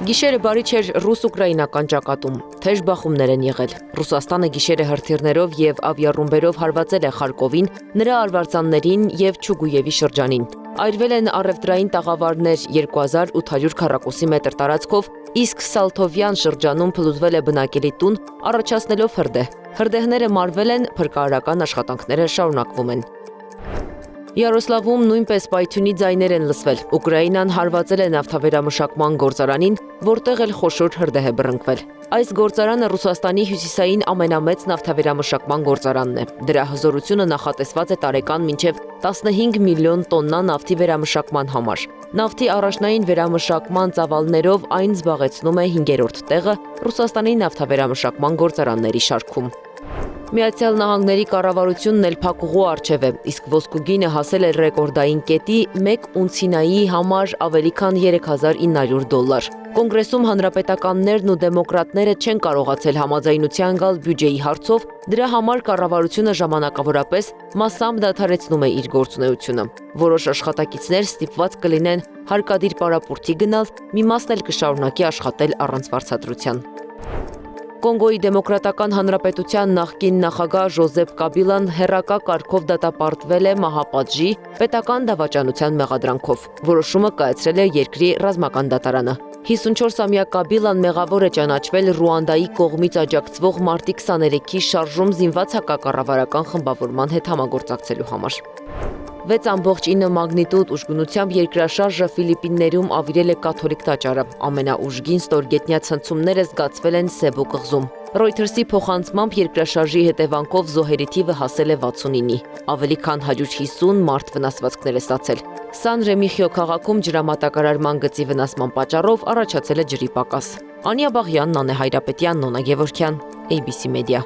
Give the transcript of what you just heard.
Գիշերը բարի չէր ռուս-ուկրաինական ճակատում, թեժ բախումներ են եղել։ Ռուսաստանը գիշերը հրթիռներով եւ ավիառումբերով հարվածել է Խարկովին, նրա արվարձաններին եւ Չուգուևի շրջանին։ Այրվել են առևտրային տաղավարներ 2800 քառակուսի մետր տարածքով, իսկ Սալթովյան շրջանում փլուզվել է բնակելի տուն, առաջացնելով հրդեհ։ Հրդեհները մարվել են, փրկարարական աշխատանքները շարունակվում են։ Յարոսլավում նույնպես պայթյունի ձայներ են լսվել։ Ուկրաինան հարվածել է նավթավերամշակման գործարանին, որտեղ էլ խոշոր հրդեհ է բռնկվել։ Այս գործարանը Ռուսաստանի հյուսիսային ամենամեծ նավթավերամշակման գործարանն է։ Դրա հզորությունը նախատեսված է տարեկան մինչև 15 միլիոն տոննա նավթի վերամշակման համար։ Նավթի առաջնային վերամշակման ծավալներով այն զբաղեցնում է 5-րդ տեղը Ռուսաստանի նավթավերամշակման գործարանների շարքում։ Միացյալ Նահանգների կառավարությունն էլ փակուղու առջև է, իսկ ոսկու գինը հասել է ռեկորդային կետի 1 ունցինայի համար ավելի քան $3900։ Կոնգրեսում հանրապետականներն ու դեմոկրատները չեն կարողացել համաձայնության գալ բյուջեի հարցով, դրա համար կառավարությունը ժամանակավորապես մասամբ դադարեցնում է իր գործունեությունը։ Որոշ աշխատակիցներ ստիպված կլինեն հարկադիր պարապուրտի գնալ, մի մասն էլ կշարունակի աշխատել առանց վարձատրության։ Կոնգոյի Դեմոկրատական Հանրապետության նախկին նախագահ Ժոզեփ Կաբիլան հեռակա կարգով դատապարտվել է մահապատժի պետական դավաճանության մեղադրանքով։ Որոշումը կայացրել է երկրի ռազմական դատարանը։ 54-ամյա Կաբիլան մեղավոր է ճանաչվել Ռուանդայի կողմից աջակցվող մարտի 23-ի շարժում զինված հակակառավարական խմբավորման հետ համագործակցելու համար։ 6.9 մագնիտուդ ուժգնությամբ երկրաշարժը Ֆիլիպիններում ավիրել է կաթոլիկ տաճարը։ Ամենաուժգին ստորգետնյա ցնցումները զգացվել են Սեբու կղզում։ Reuters-ի փոխանցմամբ երկրաշարժի հետևանքով զոհերի թիվը հասել է 69-ի։ Ավելի քան 150 մարդ վնասվածքներ է ստացել։ Սան Ռեմիխիո քաղաքում ջրամատակարարման գծի վնասման պատճառով առաջացել է ջրի պակաս։ Անիա Բաղյան, Նանե Հայրապետյան, Նոնա Գևորգյան, ABC Media։